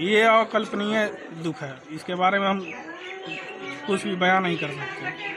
ये अकल्पनीय दुख है। इसके बारे में हम कुछ भी बयान नहीं कर सकते।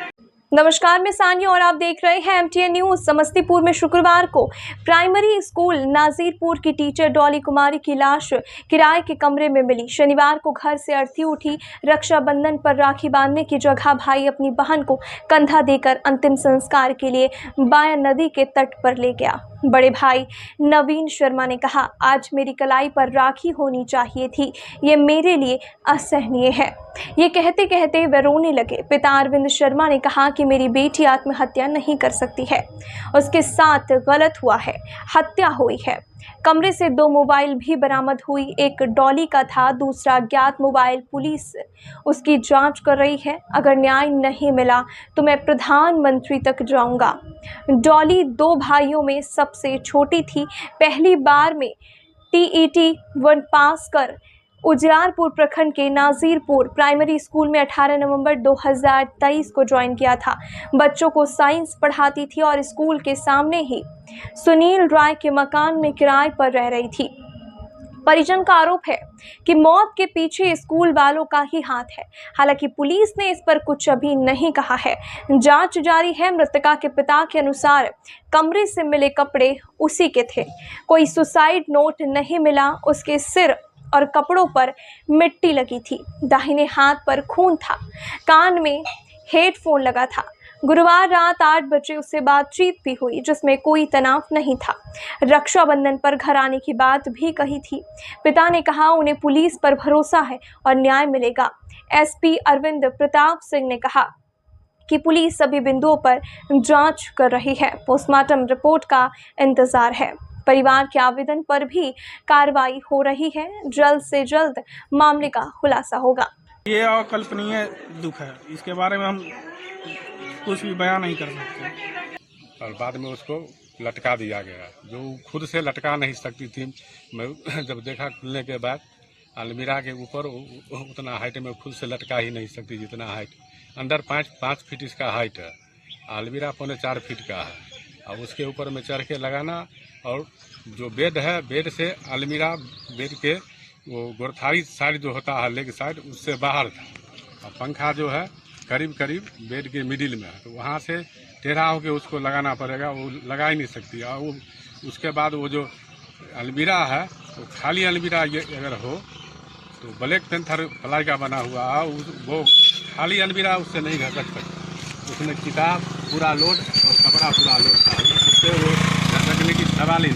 नमस्कार, मैं सानिया और आप देख रहे हैं MTN न्यूज। समस्तीपुर में शुक्रवार को प्राइमरी स्कूल नाजीरपुर की टीचर डॉली कुमारी की लाश किराए के कमरे में मिली। शनिवार को घर से अर्थी उठी। रक्षाबंधन पर राखी बांधने की जगह भाई अपनी बहन को कंधा देकर अंतिम संस्कार के लिए बाया नदी के तट पर ले गया। बड़े भाई नवीन शर्मा ने कहा, आज मेरी कलाई पर राखी होनी चाहिए थी, ये मेरे लिए असहनीय है। ये कहते कहते वे रोने लगे। पिता अरविंद शर्मा ने कहा कि मेरी बेटी आत्महत्या नहीं कर सकती है, उसके साथ गलत हुआ है, हत्या हुई है। कमरे से 2 मोबाइल भी बरामद हुई। एक डॉली का था, दूसरा अज्ञात मोबाइल। पुलिस उसकी जांच कर रही है। अगर न्याय नहीं मिला तो मैं प्रधानमंत्री तक जाऊंगा। डॉली 2 भाइयों में सबसे छोटी थी। पहली बार में TET 1 पास कर उजियारपुर प्रखंड के नाजीरपुर प्राइमरी स्कूल में 18 नवंबर 2023 को ज्वाइन किया था। बच्चों को साइंस पढ़ाती थी और स्कूल के सामने ही सुनील राय के मकान में किराए पर रह रही थी। परिजन का आरोप है कि मौत के पीछे स्कूल वालों का ही हाथ है। हालांकि पुलिस ने इस पर कुछ अभी नहीं कहा है। जांच जारी है। मृतका के पिता के अनुसार कमरे से मिले कपड़े उसी के थे। कोई सुसाइड नोट नहीं मिला। उसके सिर और कपड़ों पर मिट्टी लगी थी। दाहिने हाथ पर खून था। कान में हेडफोन लगा था। गुरुवार रात 8 बजे उससे बातचीत भी हुई, जिसमें कोई तनाव नहीं था। रक्षाबंधन पर घर आने की बात भी कही थी। पिता ने कहा उन्हें पुलिस पर भरोसा है और न्याय मिलेगा। SP अरविंद प्रताप सिंह ने कहा कि पुलिस सभी बिंदुओं पर जांच कर रही है। पोस्टमार्टम रिपोर्ट का इंतजार है। परिवार के आवेदन पर भी कार्रवाई हो रही है। जल्द से जल्द मामले का खुलासा होगा। ये अकल्पनीय दुख है। इसके बारे में हम कुछ भी बयान नहीं कर सकते। और बाद में उसको लटका दिया गया, जो खुद से लटका नहीं सकती थी। मैं जब देखा खुलने के बाद, अलमीरा के ऊपर उतना हाइट में खुद से लटका ही नहीं सकती जितना हाइट। अंदर 5 फीट इसका हाइट है, अलमीरा 4.25 फीट का है। और उसके ऊपर में चढ़ के लगाना, और जो बेड है, बेड से अलमीरा, बेड के वो गोरथारी साइड जो होता है लेग साइड, उससे बाहर था। और पंखा जो है करीब करीब बेड के मिडिल में है, तो वहाँ से टेढ़ा होकर उसको लगाना पड़ेगा। वो लगा ही नहीं सकती। और वो उसके बाद वो जो अलमीरा है, तो खाली अलमीरा ये अगर हो तो ब्लैक पेंथर प्लाई का बना हुआ, वो खाली अलमीरा उससे नहीं घसक सकता। उसमें किताब पूरा लोड और कपड़ा पूरा लोड था, उससे वो घसकने की सवाल ही नहीं।